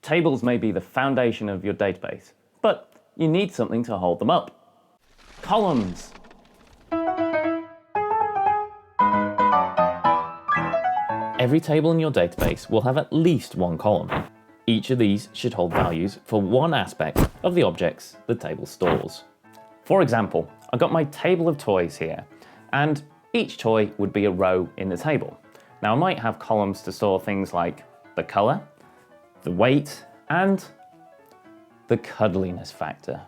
Tables may be the foundation of your database, but you need something to hold them up. Columns. Every table in your database will have at least one column. Each of these should hold values for one aspect of the objects the table stores. For example, I've got my table of toys here, and each toy would be a row in the table. Now I might have columns to store things like the color, the weight, and the cuddliness factor.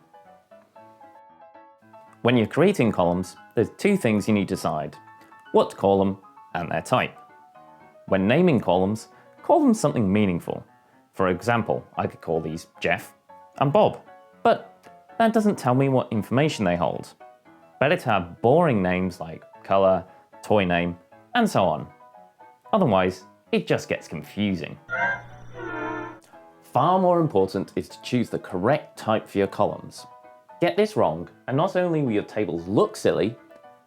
When you're creating columns, there's two things you need to decide: what to call them and their type. When naming columns, call them something meaningful. For example, I could call these Jeff and Bob, but that doesn't tell me what information they hold. Better to have boring names like color, toy name, and so on. Otherwise, it just gets confusing. Far more important is to choose the correct type for your columns. Get this wrong, and not only will your tables look silly,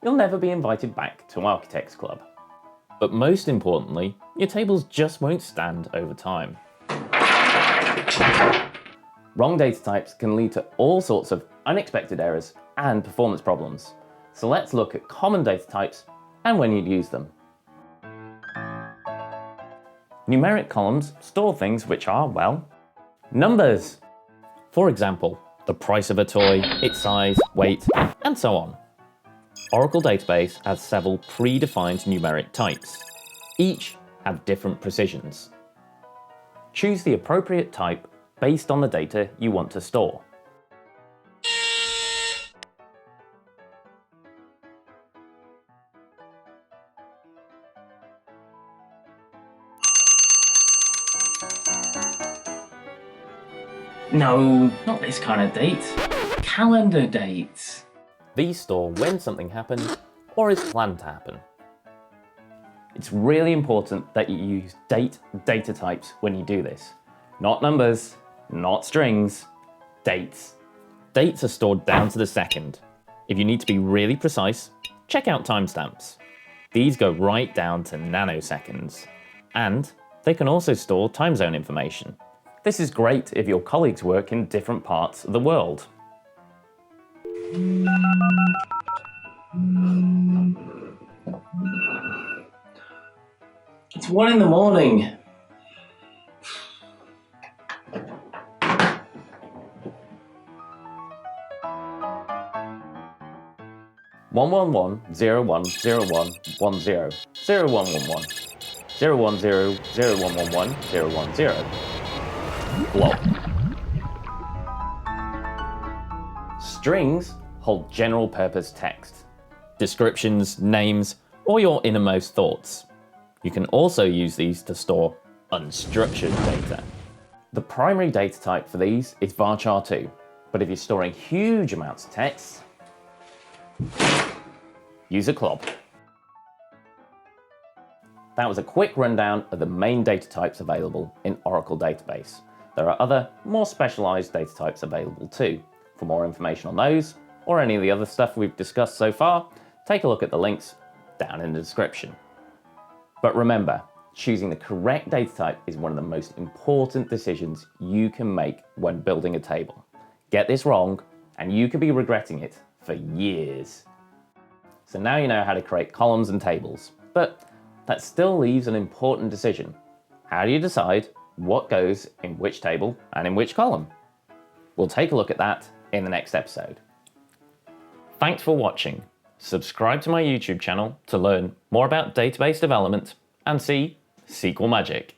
you'll never be invited back to Architects Club. But most importantly, your tables just won't stand over time. Wrong data types can lead to all sorts of unexpected errors and performance problems. So let's look at common data types and when you'd use them. Numeric columns store things which are, well, numbers. For example, the price of a toy, its size, weight, and so on. Oracle Database has several predefined numeric types. Each have different precisions. Choose the appropriate type based on the data you want to store. No, not this kind of date. Calendar dates. These store when something happened or is planned to happen. It's really important that you use data types when you do this. Not numbers, not strings, dates. Dates are stored down to the second. If you need to be really precise, check out timestamps. These go right down to nanoseconds. And they can also store time zone information. This is great if your colleagues work in different parts of the world. It's 1 in the morning. One one one 010110 0111 010 0111 010. Block. Strings hold general purpose text, descriptions, names, or your innermost thoughts. You can also use these to store unstructured data. The primary data type for these is varchar2, but if you're storing huge amounts of text, use a clob. That was a quick rundown of the main data types available in Oracle Database. There are other, more specialized data types available too. For more information on those, or any of the other stuff we've discussed so far, take a look at the links down in the description. But remember, choosing the correct data type is one of the most important decisions you can make when building a table. Get this wrong, and you could be regretting it for years. So now you know how to create columns and tables, but that still leaves an important decision. How do you decide what goes in which table and in which column? We'll take a look at that in the next episode. Thanks for watching. Subscribe to my YouTube channel to learn more about database development and see SQL magic.